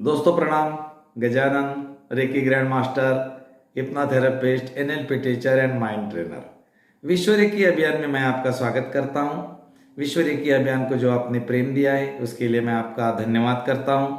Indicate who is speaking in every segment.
Speaker 1: दोस्तों प्रणाम। Gajanan, reiki grand master, hypnotherapist, NLP teacher and mind trainer. विश्व रेकी अभियान में मैं आपका स्वागत करता हूं। विश्व रेकी अभियान को जो आपने प्रेम दिया है उसके लिए मैं आपका धन्यवाद करता हूं।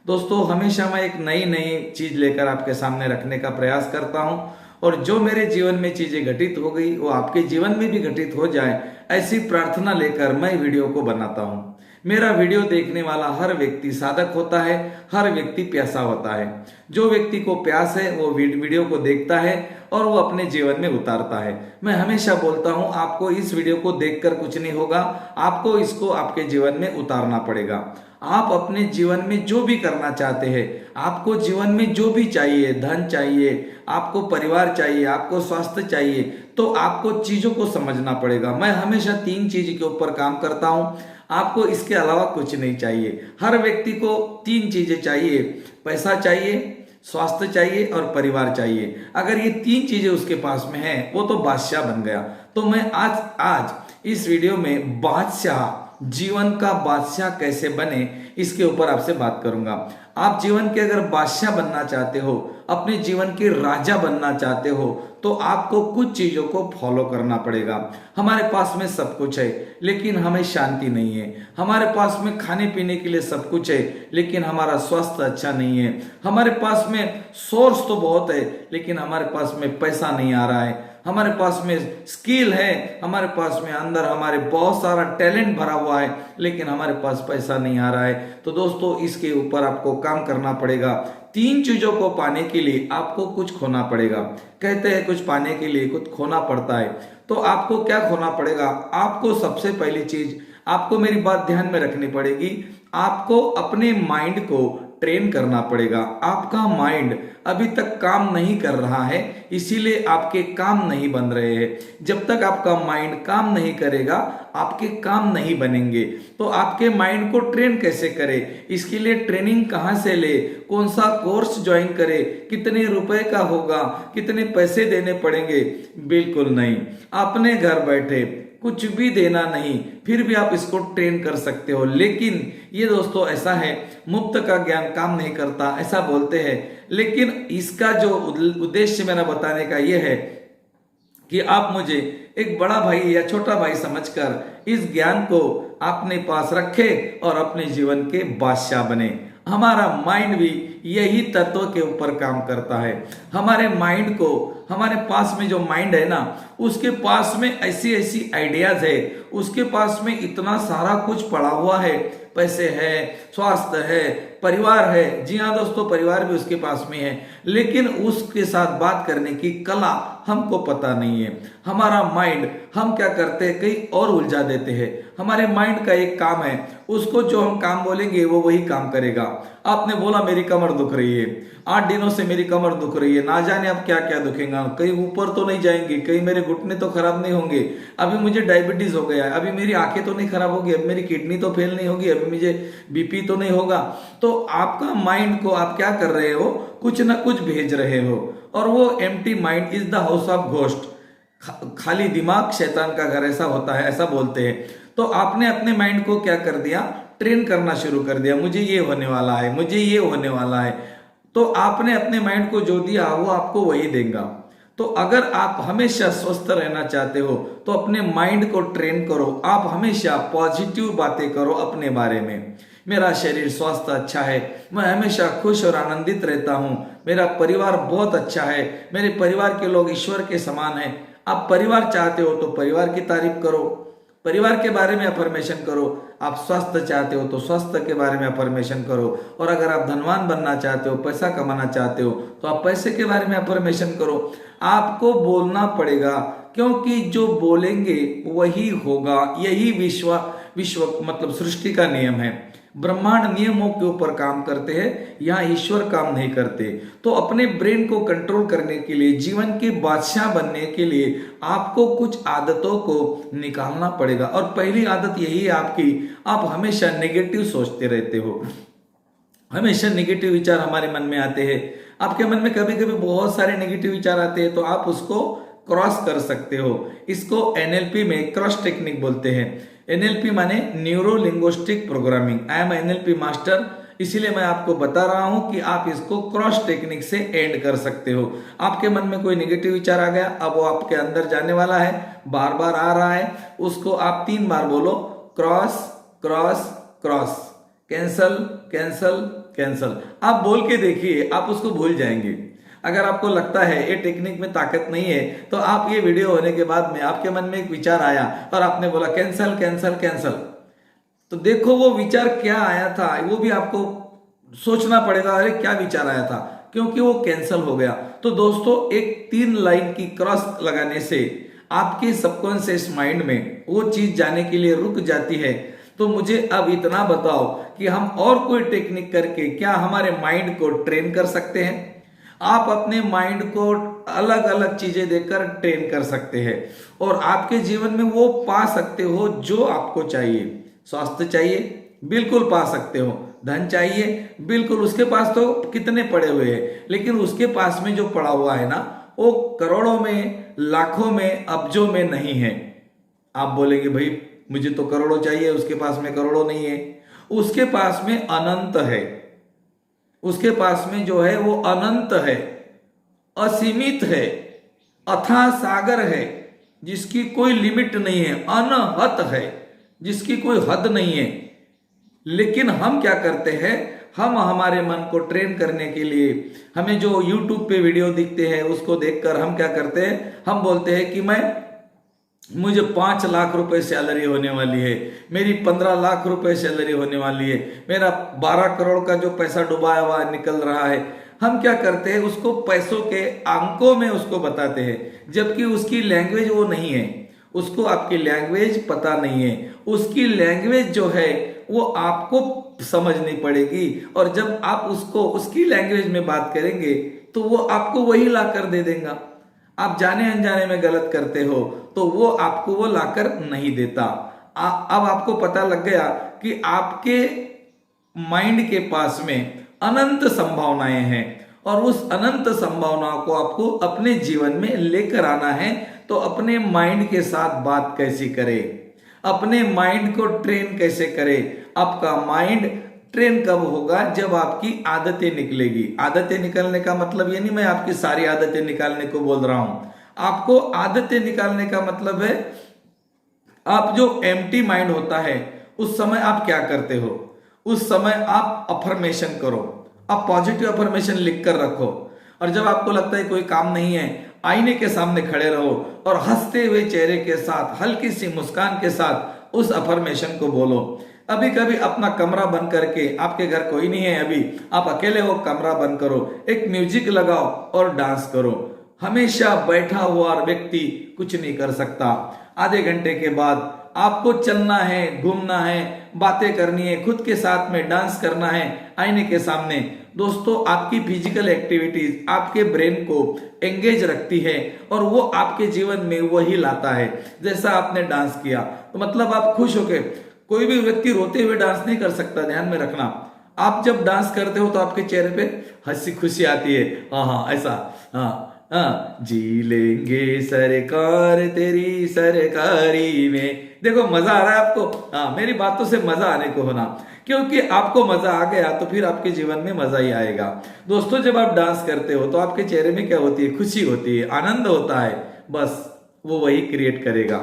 Speaker 1: दोस्तों, हमेशा मैं एक नई नई चीज लेकर आपके सामने रखने का प्रयास करता हूं और जो मेरे जीवन में चीजें घटित हो गई वो आपके जीवन में भी घटित हो जाए, ऐसी प्रार्थना लेकर मैं वीडियो को बनाता हूं। मेरा वीडियो देखने वाला हर व्यक्ति साधक होता है, हर व्यक्ति प्यासा होता है। जो व्यक्ति को प्यास है वो वीडियो को देखता है और वो अपने जीवन में उतारता है। मैं हमेशा बोलता हूं, आपको इस वीडियो को देखकर कुछ नहीं होगा, आपको इसको आपके जीवन में उतारना पड़ेगा। आप अपने जीवन में जो भी करना चाहते हैं, आपको जीवन में जो भी चाहिए, धन चाहिए, आपको परिवार चाहिए, आपको स्वास्थ्य चाहिए, तो आपको चीजों को समझना पड़ेगा। मैं हमेशा 3 चीज के ऊपर काम करता हूं, आपको इसके अलावा कुछ नहीं चाहिए। हर व्यक्ति को 3 चीजें चाहिए, पैसा चाहिए, स्वास्थ्य चाहिए और परिवार चाहिए। अगर ये 3 चीजें उसके पास में है वो तो बादशाह बन गया। तो मैं आज इस वीडियो में बादशाह, जीवन का बादशाह कैसे बने, इसके ऊपर आपसे बात करूंगा। आप जीवन के अगर बादशाह बनना चाहते हो, अपने जीवन के राजा बनना चाहते हो, तो आपको कुछ चीजों को फॉलो करना पड़ेगा। हमारे पास में सब कुछ है लेकिन हमें शांति नहीं है। हमारे पास में खाने पीने के लिए सब कुछ है लेकिन हमारा स्वास्थ्य अच्छा नहीं है। हमारे पास में सोर्स तो बहुत है लेकिन हमारे पास में पैसा नहीं आ रहा है। हमारे पास में स्किल है, हमारे पास में अंदर हमारे बहुत सारा टैलेंट भरा हुआ है लेकिन हमारे पास पैसा नहीं आ रहा है। तो दोस्तों, इसके ऊपर आपको काम करना पड़ेगा। 3 चीजों को पाने के लिए आपको कुछ खोना पड़ेगा। कहते हैं कुछ पाने के लिए कुछ खोना पड़ता है। तो आपको क्या खोना पड़ेगा? आपको सबसे पहली चीज, आपको मेरी बात ध्यान में रखनी पड़ेगी। आपको अपने माइंड को ट्रेन करना पड़ेगा। आपका माइंड अभी तक काम नहीं कर रहा है, इसीलिए आपके काम नहीं बन रहे हैं। जब तक आपका माइंड काम नहीं करेगा, आपके काम नहीं बनेंगे। तो आपके माइंड को ट्रेन कैसे करें? इसके लिए ट्रेनिंग कहां से ले, कौन सा कोर्स ज्वाइन करे, कितने रुपए का होगा, कितने पैसे देने पड़ेंगे? बिल्कुल नहीं। अपने घर बैठे कुछ भी देना नहीं, फिर भी आप इसको ट्रेन कर सकते हो। लेकिन ये दोस्तों ऐसा है, मुफ्त का ज्ञान काम नहीं करता, ऐसा बोलते हैं। लेकिन इसका जो उद्देश्य मेरा बताने का ये है कि आप मुझे एक बड़ा भाई या छोटा भाई समझकर इस ज्ञान को अपने पास रखे और अपने जीवन के बादशाह बने। हमारा माइंड भी यही तत्व के ऊपर काम करता है। हमारे माइंड को, हमारे पास में जो माइंड है ना, उसके पास में ऐसी ऐसी आइडियाज है, उसके पास में इतना सारा कुछ पड़ा हुआ है। पैसे है, स्वास्थ्य है, परिवार है। जी हाँ दोस्तों, परिवार भी उसके पास में है, लेकिन उसके साथ बात करने की कला हमको पता नहीं है। हमारा माइंड, हम क्या करते हैं, कहीं और उलझा देते हैं। हमारे माइंड का एक काम है, उसको जो हम काम बोलेंगे वो वही काम करेगा। आपने बोला मेरी कमर दुख रही है, 8 दिनों से मेरी कमर दुख रही है, ना जाने अब क्या क्या दुखेगा, कहीं ऊपर तो नहीं जाएंगे, कहीं मेरे घुटने तो खराब नहीं होंगे, अभी मुझे डायबिटीज हो गया है, अभी मेरी आंखें तो नहीं खराब होगी, अभी मेरी किडनी तो फेल नहीं होगी, अभी मुझे बीपी तो नहीं होगा। तो आपका माइंड को आप क्या कर रहे हो, कुछ ना कुछ भेज रहे हो। और वो empty mind is the house of ghost, खाली दिमाग शैतान का घर, ऐसा होता है, ऐसा बोलते हैं। तो आपने अपने माइंड को क्या कर दिया, ट्रेन करना शुरू कर दिया। मुझे ये होने वाला है, मुझे ये होने वाला है। तो आपने अपने माइंड को जो दिया वो आपको वही देगा। तो अगर आप हमेशा स्वस्थ रहना चाहते हो तो अपने माइंड को ट्रेन करो। आप हमेशा पॉजिटिव बातें करो अपने बारे में। मेरा शरीर स्वास्थ्य अच्छा है, मैं हमेशा खुश और आनंदित रहता हूँ, मेरा परिवार बहुत अच्छा है, मेरे परिवार के लोग ईश्वर के समान हैं। आप परिवार चाहते हो तो परिवार की तारीफ करो, परिवार के बारे में अफर्मेशन करो। आप स्वास्थ्य चाहते हो तो स्वास्थ्य के बारे में अफर्मेशन करो। और अगर आप धनवान बनना चाहते हो, पैसा कमाना चाहते हो, तो आप पैसे के बारे में अफर्मेशन करो। आपको बोलना पड़ेगा, क्योंकि जो बोलेंगे वही होगा। यही विश्व मतलब सृष्टि का नियम है। ब्रह्मांड नियमों के ऊपर काम करते हैं, यहाँ ईश्वर काम नहीं करते। तो अपने ब्रेन को कंट्रोल करने के लिए, जीवन के बादशाह बनने के लिए आपको कुछ आदतों को निकालना पड़ेगा। और पहली आदत यही है आपकी, आप हमेशा नेगेटिव सोचते रहते हो। हमेशा नेगेटिव विचार हमारे मन में आते हैं। आपके मन में कभी कभी बहुत सारे नेगेटिव विचार आते हैं, तो आप उसको क्रॉस कर सकते हो। इसको एनएलपी में क्रॉस टेक्निक बोलते हैं। एनएलपी माने neuro linguistic programming. I am NLP master. इसीलिए मैं आपको बता रहा हूं कि आप इसको क्रॉस टेक्निक से एंड कर सकते हो। आपके मन में कोई नेगेटिव विचार आ गया, अब वो आपके अंदर जाने वाला है, बार बार आ रहा है, उसको आप 3 बार बोलो, cross cross cross, cancel cancel cancel. आप बोल के देखिए, आप उसको भूल जाएंगे। अगर आपको लगता है ये टेक्निक में ताकत नहीं है, तो आप ये वीडियो होने के बाद में आपके मन में एक विचार आया और आपने बोला कैंसल कैंसल कैंसल, तो देखो वो विचार क्या आया था, वो भी आपको सोचना पड़ेगा, अरे क्या विचार आया था, क्योंकि वो कैंसल हो गया। तो दोस्तों, एक 3 लाइन की क्रॉस लगाने से आपके सबकॉन्शियस माइंड में वो चीज जाने के लिए रुक जाती है। तो मुझे अब इतना बताओ कि हम और कोई टेक्निक करके क्या हमारे माइंड को ट्रेन कर सकते हैं? आप अपने माइंड को अलग अलग चीजें देकर ट्रेन कर सकते हैं और आपके जीवन में वो पा सकते हो जो आपको चाहिए। स्वास्थ्य चाहिए, बिल्कुल पा सकते हो। धन चाहिए, बिल्कुल, उसके पास तो कितने पड़े हुए हैं, लेकिन उसके पास में जो पड़ा हुआ है ना, वो करोड़ों में, लाखों में, अब्जों में नहीं है। आप बोलेंगे भाई मुझे तो करोड़ों चाहिए, उसके पास में करोड़ों नहीं है। उसके पास में अनंत है, उसके पास में जो है वो अनंत है, असीमित है, अथाह सागर है, जिसकी कोई लिमिट नहीं है, अनहत है, जिसकी कोई हद नहीं है। लेकिन हम क्या करते हैं, हम हमारे मन को ट्रेन करने के लिए हमें जो YouTube पे वीडियो दिखते हैं उसको देखकर हम क्या करते हैं, हम बोलते हैं कि मुझे 5 लाख रुपए सैलरी होने वाली है, मेरी 15 लाख रुपए सैलरी होने वाली है, मेरा 12 करोड़ का जो पैसा डुबाया हुआ निकल रहा है। हम क्या करते हैं, उसको पैसों के अंकों में उसको बताते हैं, जबकि उसकी लैंग्वेज वो नहीं है, उसको आपकी लैंग्वेज पता नहीं है। उसकी लैंग्वेज जो है वो आपको समझनी पड़ेगी, और जब आप उसको उसकी लैंग्वेज में बात करेंगे तो वो आपको वही ला कर दे देगा। आप जाने अनजाने में गलत करते हो तो वो आपको वो लाकर नहीं देता। अब आपको पता लग गया कि आपके माइंड के पास में अनंत संभावनाएं हैं, और उस अनंत संभावनाओं को आपको अपने जीवन में लेकर आना है। तो अपने माइंड के साथ बात कैसी करें, अपने माइंड को ट्रेन कैसे करें? आपका माइंड ट्रेन कब होगा, जब आपकी आदतें निकलेगी। आदतें निकलने का मतलब ये नहीं मैं आपकी सारी आदतें निकालने को बोल रहा हूं। आपको आदतें निकालने का मतलब है, आप जो एम्प्टी माइंड होता है उस समय आप क्या करते हो, उस समय आप अफर्मेशन करो, आप पॉजिटिव अफर्मेशन लिख कर रखो, और जब आपको लगता है कोई काम नहीं है, आईने के सामने खड़े रहो और हंसते हुए चेहरे के साथ, हल्की सी मुस्कान के साथ उस अफर्मेशन को बोलो। अभी कभी अपना कमरा बंद करके, आपके घर कोई नहीं है अभी, आप अकेले हो, कमरा बंद करो, एक म्यूजिक लगाओ और डांस करो। हमेशा बैठा हुआ व्यक्ति कुछ नहीं कर सकता। आधे घंटे के बाद आपको चलना है, घूमना है, बातें करनी है, खुद के साथ में डांस करना है आईने के सामने। दोस्तों, आपकी फिजिकल एक्टिविटीज आपके ब्रेन को एंगेज रखती है और वो आपके जीवन में वही लाता है। जैसा आपने डांस किया तो मतलब आप खुश होके, कोई भी व्यक्ति रोते हुए डांस नहीं कर सकता, ध्यान में रखना। आप जब डांस करते हो तो आपके चेहरे पे हंसी खुशी आती है, हाँ ऐसा, हाँ जी लेंगे सरकार तेरी सरकारी में। देखो मजा आ रहा है आपको, हाँ मेरी बातों से मजा आने को होना, क्योंकि आपको मजा आ गया तो फिर आपके जीवन में मजा ही आएगा। दोस्तों, जब आप डांस करते हो तो आपके चेहरे में क्या होती है, खुशी होती है, आनंद होता है। बस वो वही क्रिएट करेगा,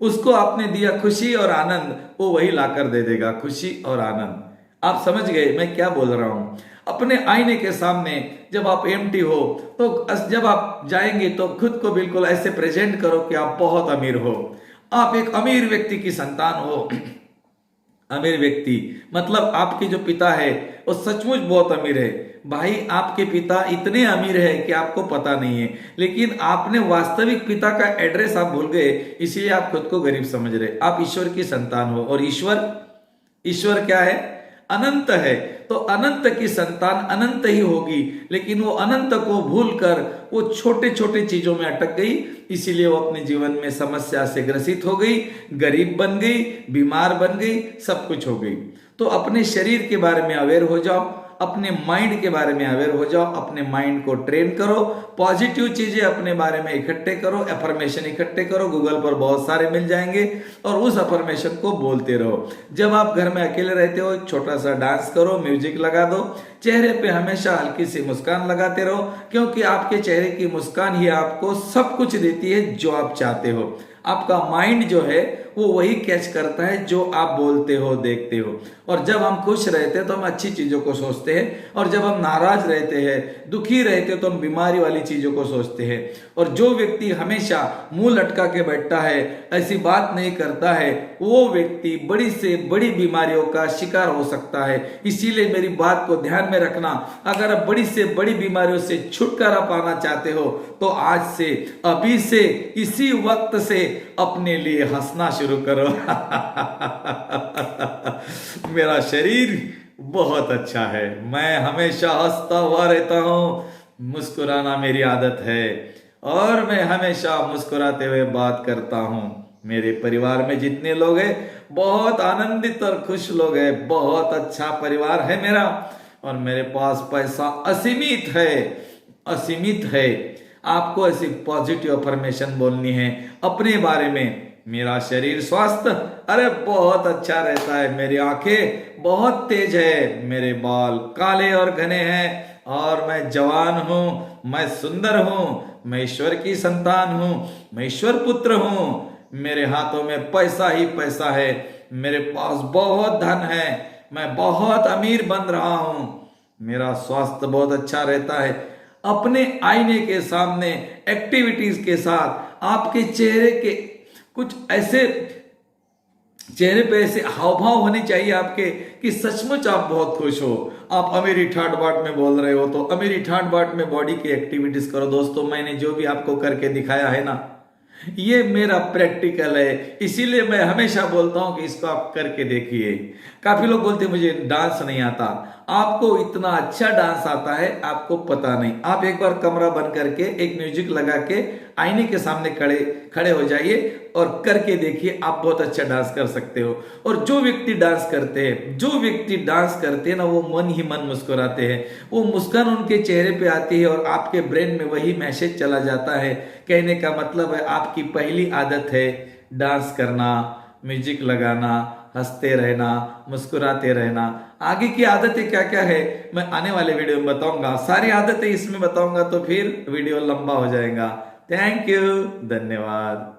Speaker 1: उसको आपने दिया खुशी और आनंद, वो वही लाकर दे देगा खुशी और आनंद। आप समझ गए मैं क्या बोल रहा हूं? अपने आईने के सामने जब आप एम्प्टी हो तो जब आप जाएंगे तो खुद को बिल्कुल ऐसे प्रेजेंट करो कि आप बहुत अमीर हो, आप एक अमीर व्यक्ति की संतान हो। अमीर व्यक्ति मतलब आपके जो पिता है वो सचमुच बहुत अमीर है। भाई, आपके पिता इतने अमीर है कि आपको पता नहीं है, लेकिन आपने वास्तविक पिता का एड्रेस आप भूल गए, इसीलिए आप खुद को गरीब समझ रहे। आप ईश्वर की संतान हो, और ईश्वर क्या है, अनंत है। तो अनंत की संतान अनंत ही होगी, लेकिन वो अनंत को भूलकर वो छोटे छोटे चीजों में अटक गई, इसीलिए वो अपने जीवन में समस्या से ग्रसित हो गई, गरीब बन गई, बीमार बन गई, सब कुछ हो गई। तो अपने शरीर के बारे में अवेयर हो जाओ, अपने माइंड के बारे में अवेयर हो जाओ, अपने माइंड को ट्रेन करो, पॉजिटिव चीजें अपने बारे में इकट्ठे करो, अफर्मेशन इकट्ठे करो, गूगल पर बहुत सारे मिल जाएंगे और उस अफर्मेशन को बोलते रहो। जब आप घर में अकेले रहते हो, छोटा सा डांस करो, म्यूजिक लगा दो, चेहरे पे हमेशा हल्की सी मुस्कान लगाते रहो, क्योंकि आपके चेहरे की मुस्कान ही आपको सब कुछ देती है जो आप चाहते हो। आपका माइंड जो है वो वही कैच करता है जो आप बोलते हो, देखते हो। और जब हम खुश रहते हैं तो हम अच्छी चीजों को सोचते हैं, और जब हम नाराज रहते हैं, दुखी रहते हैं, तो हम बीमारी वाली चीजों को सोचते हैं। और जो व्यक्ति हमेशा मुंह लटका के बैठता है, ऐसी बात नहीं करता है, वो व्यक्ति बड़ी से बड़ी बीमारियों का शिकार हो सकता है। इसीलिए मेरी बात को ध्यान में रखना, अगर आप बड़ी से बड़ी बीमारियों से छुटकारा पाना चाहते हो तो आज से, अभी से, इसी वक्त से अपने लिए हंसना शुरू करो। मेरा शरीर बहुत अच्छा है, मैं हमेशा हंसता हुआ रहता हूं, मुस्कुराना मेरी आदत है और मैं हमेशा मुस्कुराते हुए बात करता हूं। मेरे परिवार में जितने लोग हैं बहुत आनंदित और खुश लोग हैं, बहुत अच्छा परिवार है मेरा, और मेरे पास पैसा असीमित है, असीमित है। आपको ऐसी पॉजिटिव अफर्मेशन बोलनी है अपने बारे में। मेरा शरीर स्वास्थ्य, अरे बहुत अच्छा रहता है, मेरी आंखें बहुत तेज है, मेरे बाल काले और घने हैं, और मैं जवान हूँ, मैं सुंदर हूँ, मैं ईश्वर की संतान हूँ, मैं ईश्वर पुत्र हूँ, मेरे हाथों में पैसा ही पैसा है, मेरे पास बहुत धन है, मैं बहुत अमीर बन रहा हूँ, मेरा स्वास्थ्य बहुत अच्छा रहता है। अपने आईने के सामने एक्टिविटीज के साथ आपके चेहरे के कुछ ऐसे, चेहरे पे ऐसे हाव भाव होने चाहिए आपके कि सचमुच आप बहुत खुश हो। आप अमेरी ठाट बाट में बोल रहे हो तो अमेरी ठाट बाट में बॉडी की एक्टिविटीज करो। दोस्तों, मैंने जो भी आपको करके दिखाया है ना, ये मेरा प्रैक्टिकल है, इसीलिए मैं हमेशा बोलता हूं कि इसको आप करके देखिए। काफी लोग बोलते हैं मुझे डांस नहीं आता। आपको इतना अच्छा डांस आता है, आपको पता नहीं। आप एक बार कमरा बंद करके एक म्यूजिक लगा के आईने के सामने खड़े हो जाइए और करके देखिए, आप बहुत अच्छा डांस कर सकते हो। और जो व्यक्ति डांस करते हैं ना, वो मन ही मन मुस्कुराते हैं, वो मुस्कान उनके चेहरे पे आती है और आपके ब्रेन में वही मैसेज चला जाता है। कहने का मतलब है आपकी पहली आदत है डांस करना, म्यूजिक लगाना, हंसते रहना, मुस्कुराते रहना। आगे की आदतें क्या क्या है मैं आने वाले वीडियो में बताऊंगा। सारी आदतें इसमें बताऊंगा तो फिर वीडियो लंबा हो जाएगा। थैंक यू, धन्यवाद।